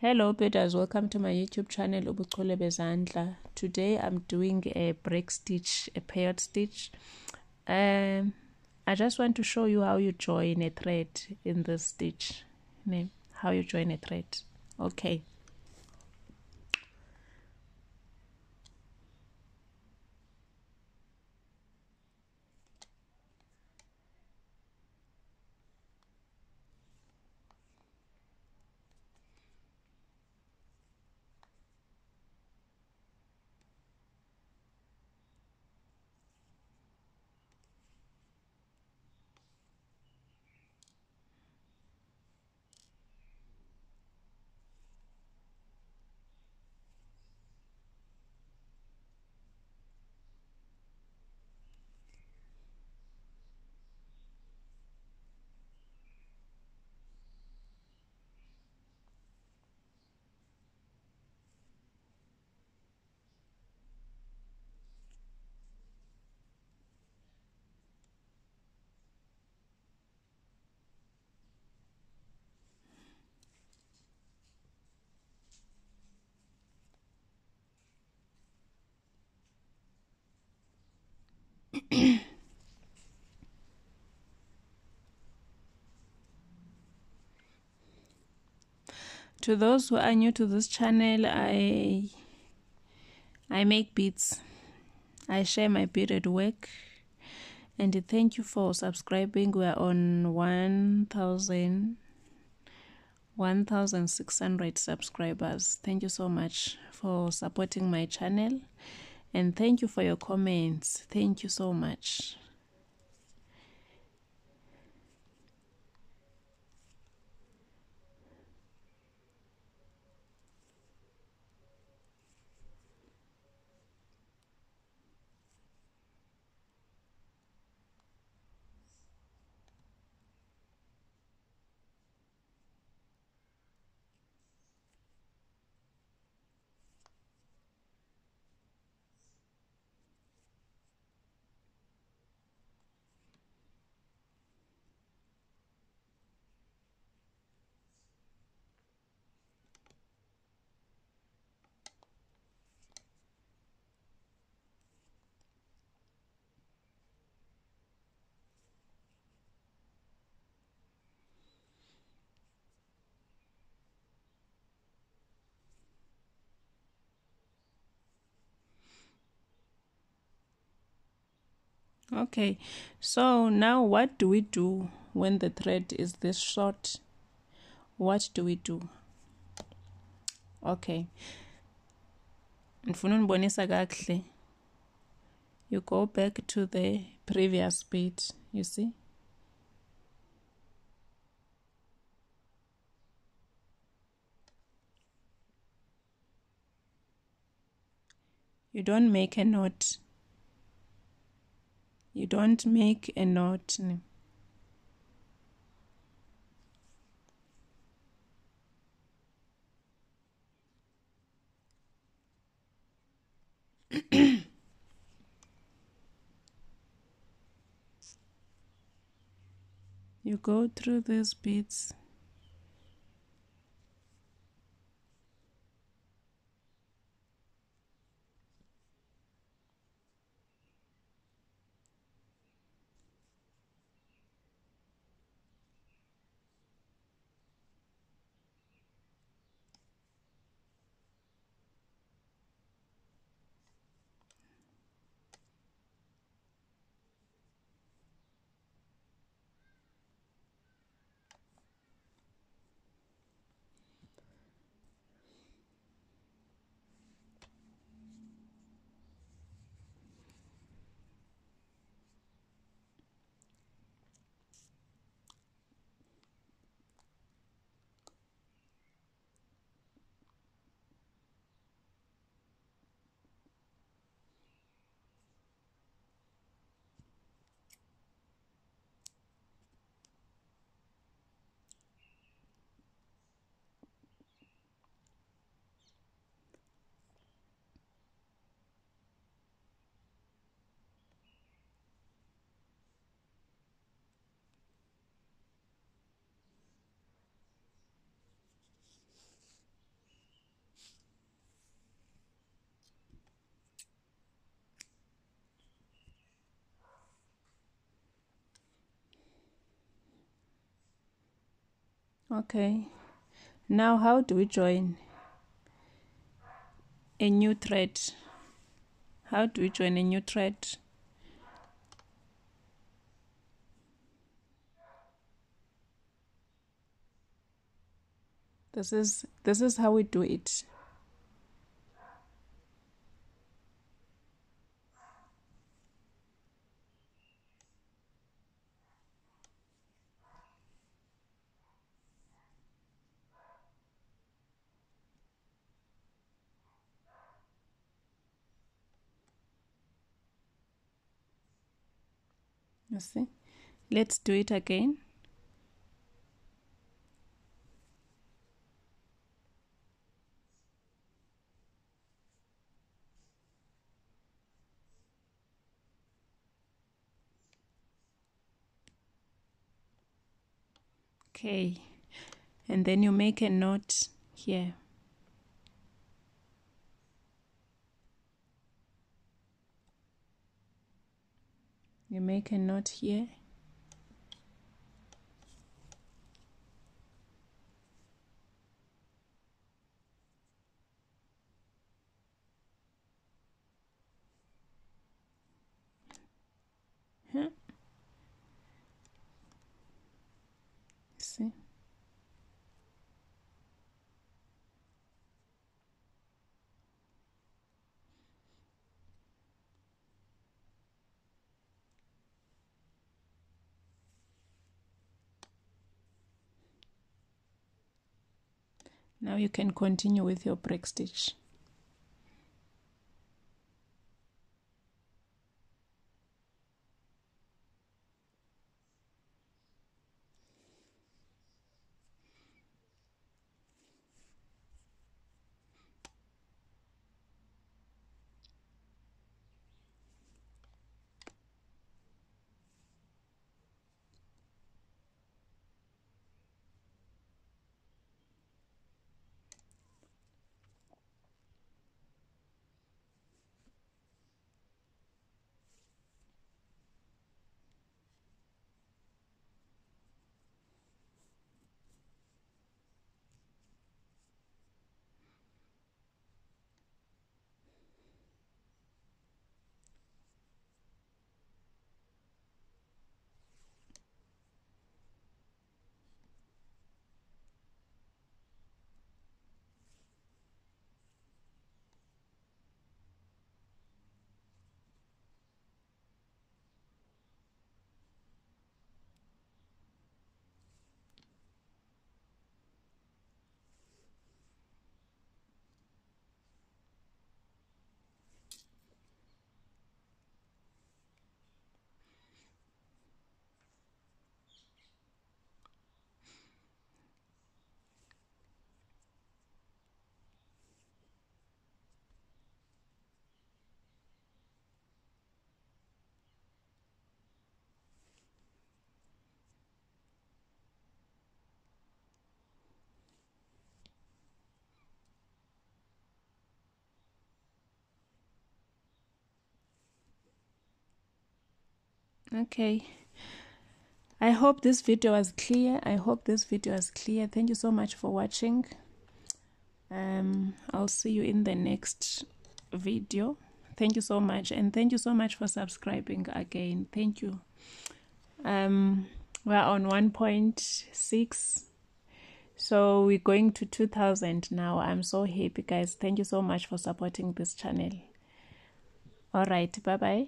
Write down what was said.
Hello Peters, welcome to my YouTube channel Ubuchule Bezandla. Today I'm doing a break stitch, a paired stitch. I just want to show you how you join a thread in this stitch. How you join a thread. Okay. To those who are new to this channel, I make beads. I share my beaded work, and thank you for subscribing. We are on 1,600 subscribers. Thank you so much for supporting my channel, and thank you for your comments. Thank you so much. Okay, so now what do we do when the thread is this short? What do we do? Okay, you go back to the previous bead, you see? You don't make a knot. You don't make a knot. You go through these beads. Okay, now how do we join a new thread? How do we join a new thread? This is how we do it. You see? Let's do it again. Okay, and then you make a knot here. You make a knot here. Huh? See? Now you can continue with your break stitch. Okay, I hope this video was clear. Thank you so much for watching. I'll see you in the next video. Thank you so much, and thank you so much for subscribing again. Thank you. We're on 1.6, so we're going to 2,000 now. I'm so happy, guys. Thank you so much for supporting this channel. All right, bye bye.